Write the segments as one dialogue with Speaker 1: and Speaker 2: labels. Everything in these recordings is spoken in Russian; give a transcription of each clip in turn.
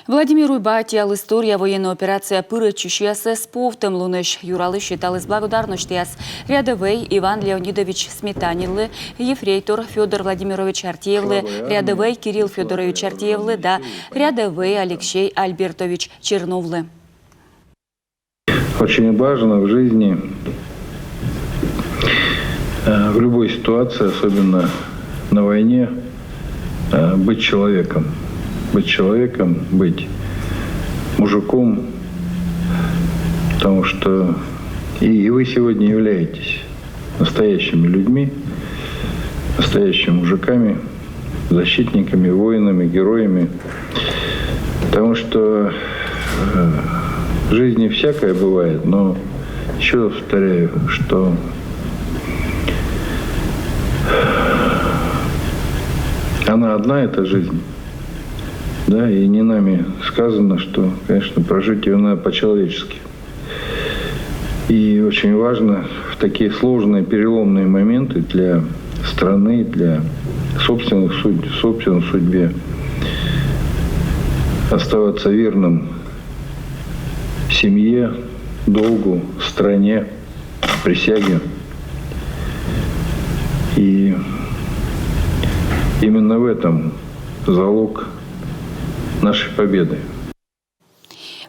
Speaker 1: Владимир Уйбатиял история военной операции «Пыры чущиясы» с повтем луныш юралы считалась благодарностяс. Рядовый Иван Леонидович Сметанилы, ефрейтор Федор Владимирович Артеевлы, рядовый Кирилл Федорович Артеевлы, да рядовый Алексей Альбертович Черновлы.
Speaker 2: Очень важно в жизни, в любой ситуации, особенно на войне, быть человеком. Быть человеком, быть мужиком, потому что и вы сегодня являетесь настоящими людьми, настоящими мужиками, защитниками, воинами, героями, потому что в жизни всякое бывает, но еще раз повторяю, что она одна, эта жизнь. Да, и не нами сказано, что, конечно, прожить ее надо по-человечески. И очень важно в такие сложные переломные моменты для страны, для собственной судьбе оставаться верным семье, долгу, стране, присяге. И именно в этом залог нашей победы.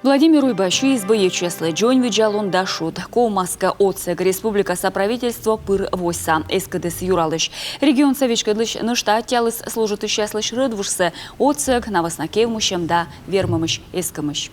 Speaker 1: Владимир Уйбащу из боечеслы Джон Виджалон Дашут, Коумаска Оцег, Республика Соправительство Пыр Войса, СКДС Юралыш, регион Савичкадлыш Нышта Тялыс служит исчаслыш Рыдвушсе, Оцег, Наваснакевмущем да Вермамыш Эскамыш.